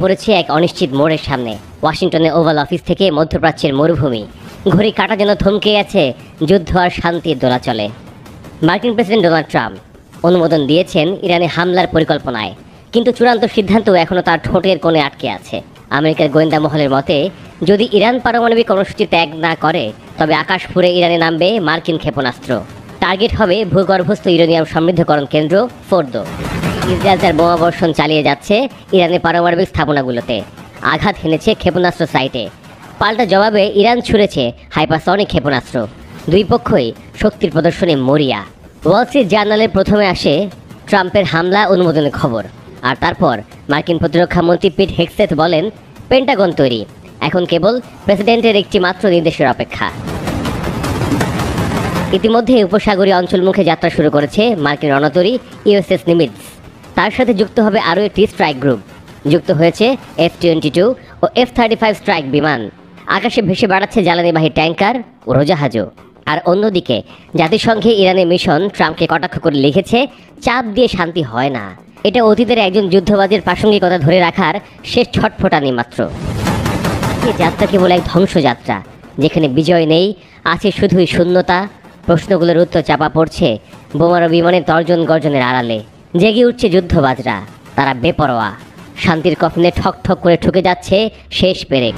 পড়েছে এক অনিশ্চিত মোড়ের সামনে। ওয়াশিংটনের ওভাল অফিস থেকে মধ্যপ্রাচ্যের মরুভূমি, ঘড়ি কাটা যেন থমকে আছে, যুদ্ধ আর শান্তির দোলাচলে। মার্কিন প্রেসিডেন্ট ডোনাল্ড ট্রাম্প অনুমোদন দিয়েছেন ইরানে হামলার পরিকল্পনায়, কিন্তু চূড়ান্ত সিদ্ধান্ত এখনও তার ঠোঁটের কোণে আটকে আছে। আমেরিকার গোয়েন্দা মহলের মতে, যদি ইরান পারমাণবিক কর্মসূচি ত্যাগ না করে, তবে আকাশ ফুঁড়ে ইরানে নামবে মার্কিন ক্ষেপণাস্ত্র। টার্গেট হবে ভূগর্ভস্থ ইউরেনিয়াম সমৃদ্ধকরণ কেন্দ্র ফোর্দো। ইসরায়েল তার বোমাবর্ষণ চালিয়ে যাচ্ছে ইরানের পারমাণবিক স্থাপনাগুলোতে, আঘাত হেনেছে ক্ষেপণাস্ত্র সাইটে। পাল্টা জবাবে ইরান ছুড়েছে হাইপারসনিক ক্ষেপণাস্ত্র। দুই পক্ষই শক্তির প্রদর্শনে মরিয়া। ওয়াল স্ট্রিট জার্নালের প্রথমে আসে ট্রাম্পের হামলা অনুমোদনের খবর, আর তারপর মার্কিন প্রতিরক্ষা মন্ত্রী পিট হেগসেথ বলেন, পেন্টাগন তৈরি, এখন কেবল প্রেসিডেন্টের একটি মাত্র নির্দেশের অপেক্ষা। ইতিমধ্যে উপসাগরীয় অঞ্চলমুখে যাত্রা শুরু করেছে মার্কিন রণতরী ইউএসএস নিমিটজ। তার সাথে যুক্ত হবে আরও একটি স্ট্রাইক গ্রুপ। যুক্ত হয়েছে F-22 ও F-35 স্ট্রাইক বিমান। আকাশে ভেসে বেড়াচ্ছে জ্বালানিবাহী ট্যাঙ্কার, উড়োজাহাজও। আর অন্যদিকে জাতিসংঘে ইরানের মিশন ট্রাম্পকে কটাক্ষ করে লিখেছে, চাপ দিয়ে শান্তি হয় না। এটা অতীতের একজন যুদ্ধবাদীর প্রাসঙ্গিকতা ধরে রাখার শেষ ছটফটানি মাত্র। এই যাত্রা কেবল এক ধ্বংসযাত্রা, যেখানে বিজয় নেই, আছে শুধুই শূন্যতা। প্রশ্নগুলোর উত্তর চাপা পড়ছে বোমারো বিমানের তর্জন গর্জনের আড়ালে। জেগে উঠছে যুদ্ধবাজরা, তারা বেপরোয়া। শান্তির কফিনে ঠক ঠক করে ঠুকে যাচ্ছে শেষ পেরেক।